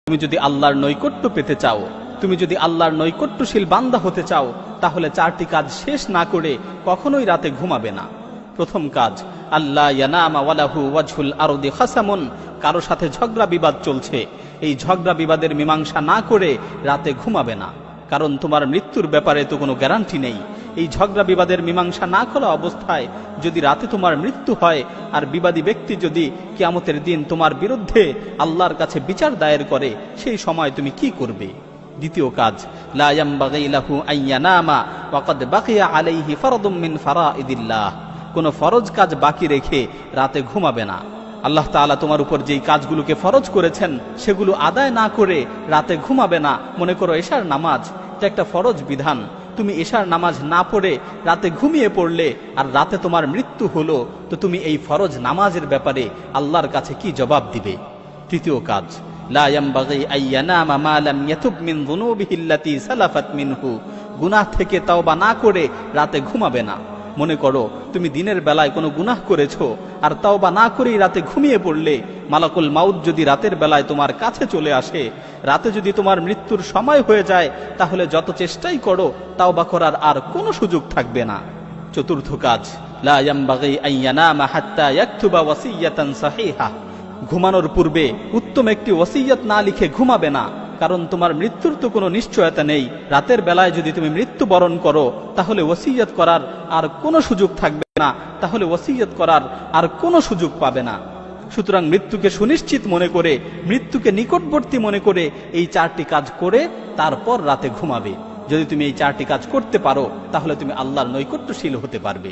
তুমি যদি আল্লাহর নৈকট্য পেতে চাও, তুমি যদি আল্লাহর নৈকট্যশীল বান্দা হতে চাও, তাহলে 4টি কাজ শেষ না করে কখনোই রাতে ঘুমাবে না। প্রথম কাজ, আল্লাহ ইয়ানামা ওয়ালাহু ওয়াজহুল আরদি খাসামুন, কারো সাথে ঝগড়া বিবাদ চলছে, এই ঝগড়া বিবাদের মীমাংসা না করে রাতে ঘুমাবে না। কারণ তোমার মৃত্যুর ব্যাপারে তো কোনো গ্যারান্টি নেই। এই ঝগড়া বিবাদের মীমাংসা না করা অবস্থায় যদি রাতে তোমার মৃত্যু হয়, আর বিবাদী ব্যক্তি যদি কিয়ামতের দিন তোমার বিরুদ্ধে আল্লাহর কাছে বিচার দায়ের করে, সেই সময় তুমি কি করবে? দ্বিতীয় কাজ, লা ইয়ামবাগি লাহু আন ইয়ানামা ওয়া ক্বাদ বাকিয়া আলাইহি ফারদুম মিন ফারাইদিল্লাহ, কোনো ফরজ কাজ বাকি রেখে রাতে ঘুমাবে না। আল্লাহ তাআলা তোমার উপর যেই কাজগুলোকে ফরজ করেছেন সেগুলো আদায় না করে রাতে ঘুমাবে না। মনে করো এশার নামাজ, এটা একটা ফরজ বিধান, তুমি এশার নামাজ না পড়ে রাতে ঘুমিয়ে পড়লে আর রাতে তোমার মৃত্যু হলো, তো তুমি এই ফরজ নামাজের ব্যাপারে আল্লাহর কাছে কি জবাব দিবে? তৃতীয় কাজ, লা ইয়ামবাগি আন ইয়ানামা মা লাম ইয়াতুব মিন যুনুবিহি আল্লাতী সালাফাত মিনহু, গুনাহ থেকে তওবা না করে রাতে ঘুমাবে না। মনে করো তুমি দিনের বেলায় কোনো গুনাহ করেছো আর তওবা না করেই রাতে ঘুমিয়ে পড়লে, মালাকুল মাউত যদি রাতের বেলায় তোমার কাছে চলে আসে, রাতে যদি তোমার মৃত্যুর সময় হয়ে যায়, তাহলে যত চেষ্টাই করো তওবা করার আর কোনো সুযোগ থাকবে না। চতুর্থ কাজ, লা ইয়ামবাগি আন ইয়ানামা হাত্তা ইয়াকতুবা ওয়াসিয়াতান সাহিহা, ঘুমানোর পূর্বে উত্তম একটি ওসিয়ত না লিখে ঘুমাবে না। কারণ তোমার মৃত্যুর তো কোনো নিশ্চয়তা নেই। রাতের বেলায় যদি তুমি মৃত্যুবরণ করো, তাহলে ওসিয়ত করার আর কোনো সুযোগ থাকবে না, তাহলে ওসিয়ত করার আর কোনো সুযোগ পাবে না। সুতরাং মৃত্যুকে সুনিশ্চিত মনে করে, মৃত্যুকে নিকটবর্তী মনে করে এই 4টি কাজ করে তারপর রাতে ঘুমাবে। যদি তুমি এই 4টি কাজ করতে পারো, তাহলে তুমি আল্লাহর নৈকট্যশীল হতে পারবে।